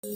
તો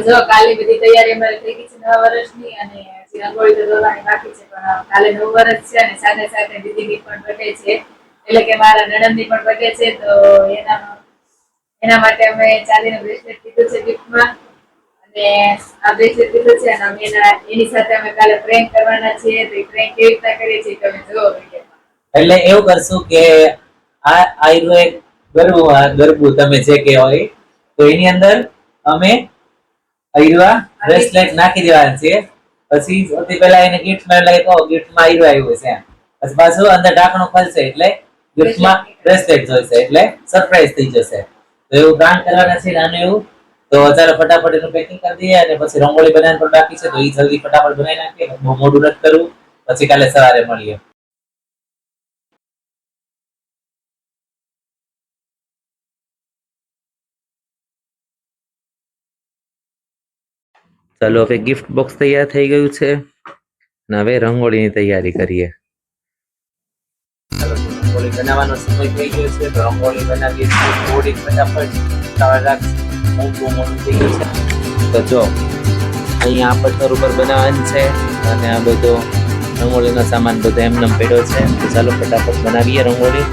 જો કાલે બધી તૈયારી અમારી થઈ ગઈ છે નવા વર્ષની, અને હજી રંગોળી તો દોરવાની બાકી છે, પણ કાલે નવું વર્ષ છે અને સાથે સાથે દીદીની પણ બર્થડે છે, એટલે કે મારા નણંદની પણ બર્થડે છે. તો એના માટે અમે ચાંદીનું બ્રેસલેટ લીધું છે ગિફ્ટમાં, અને આ બ્રેસલેટ લીધું છે, અને અમે એની સાથે અમે કાલે પ્રેન્ક કરવાના છીએ. તો એ પ્રેન્ક કેવી રીતના કરીએ છીએ તમે જુઓ વિડીયોમાં. એટલે એવું કરશું કે આ આયરો એક ગરબું તમે જે કહેવાય, તો એની અંદર અમે આયરા બ્રેસલેટ નાખી દેવાના છે. પછી સૌથી પહેલા એને ગિફ્ટમાં લાગે તો ગિફ્ટમાં આયરો આવ્યો છે, પછી પાછું અંદર ઢાંકણું ખોલશે એટલે ગિફ્ટમાં બ્રેસલેટ જોઈશે, એટલે સરપ્રાઈઝ થઈ જશે. તો એવું પ્લાન કરવાના છે નાનું એવું. તો ચાલો ફટાફટ એનું પેકિંગ કરી દઈએ, અને પછી રંગોળી બનાવવાનું પણ બાકી છે, તો એ જલ્દી ફટાફટ બનાવી નાખીએ. બહુ મોડું નથી કરવું, પછી કાલે સવારે મળીએ. ચાલો હવે ગિફ્ટ બોક્સ તૈયાર થઈ ગયું છે, અને હવે રંગોળીની તૈયારી કરીએ. ચાલો રંગોળી બનાવવાનો સમય થઈ ગયો છે, તો રંગોળી બનાવીએ છીએ. થોડીક ફટાફટ બહુ મોડું થઈ ગયું છે. તો જો અહીંયા આ પથ્થર ઉપર બનાવવાનું છે, અને આ બધો રંગોળીનો સામાન બધો એમને પડ્યો છે. તો ચાલો ફટાફટ બનાવીએ રંગોળી.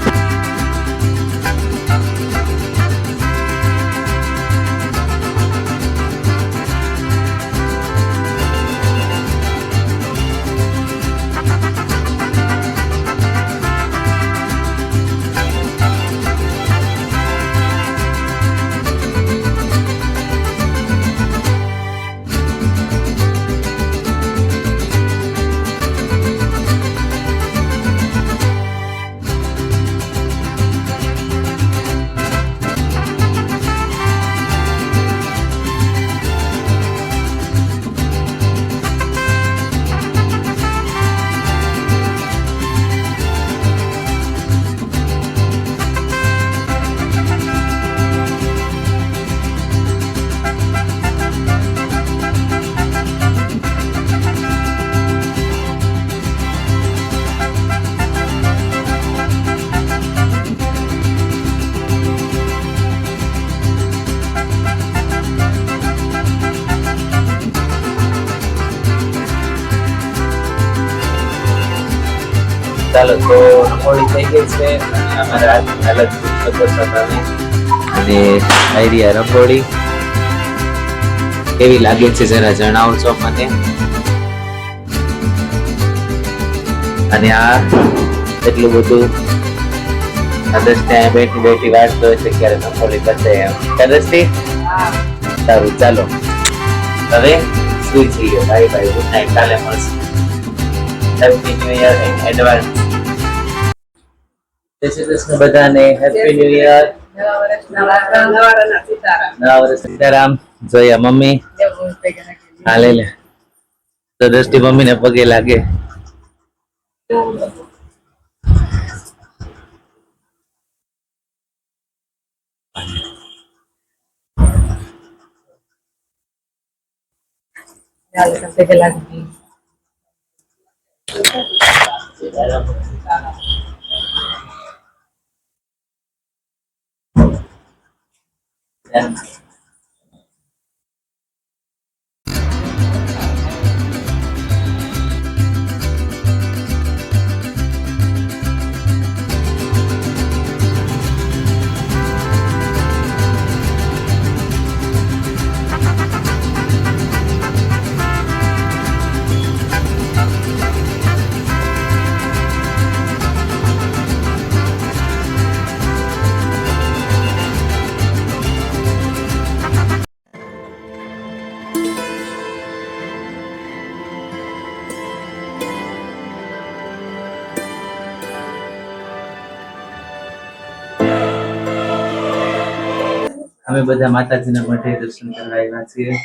ચાલો તો રંગોળી થઈ ગઈ છે અને અમારા આજની હાલત શકો તમે અને આઈડિયા રંગોળી કેવી લાગે છે જરા જણાવજો મને. અને આ એટલું બધું આદર્શ ત્યાં બેઠી બેઠી વાત કરે છે ક્યારે રંગોળી કરશે એમ. આદર્શથી સારું ચાલો હવે સુઈ જઈએ. બાય બાય, ગુડ નાઇટ, કાલે મળશું. Happy new year in advance. જય શ્રી કૃષ્ણ બધાને. Happy new year. નવા વર્ષ સીતારામ. જોયા મમ્મી હા લઈ લે તો દ્રષ્ટિ મમ્મીને પગે લાગે. અમે બધા માતાજીના મઠે દર્શન કરવા આવ્યા છીએ.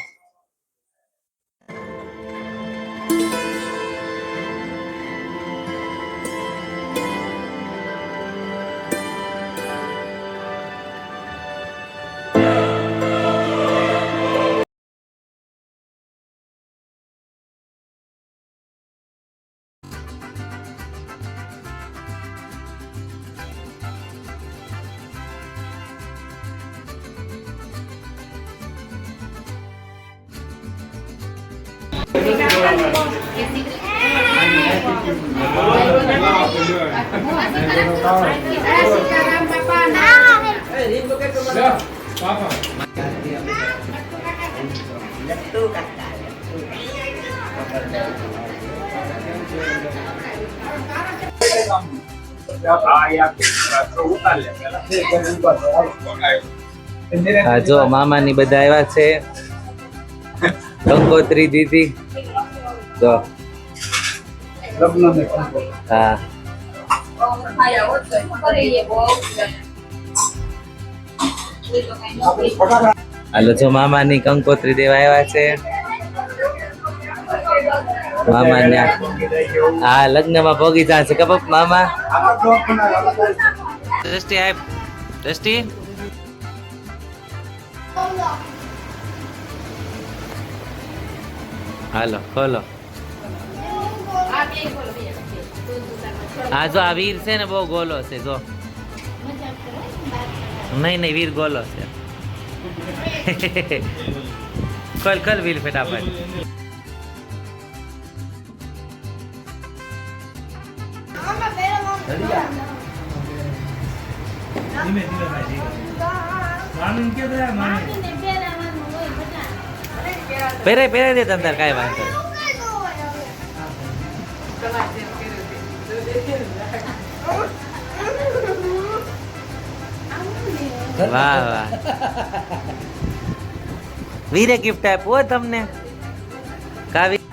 હા જો મામાની બધા આવ્યા છે. કંકોત્રી દીધી તો હા હાલો જો મામાની કંકોત્રી દેવા આવ્યા છે. મામા હા લગ્નમાં ભોગી જશે કે મામા. દ્રષ્ટિ આપ દ્રષ્ટિ હાલો ખોલો. હા જો આ વીર છે ને બહુ ગોલો છે જો. નહીં નહીં વીર ગોલો છે. ખોલ ખોલ વીર ફટાફટ. પહેરાય પહેરાય દે તમ તાર કાંઈ વાંધો. વાહ વાહ વીરે ગિફ્ટ આપ્યો તમને કાવી.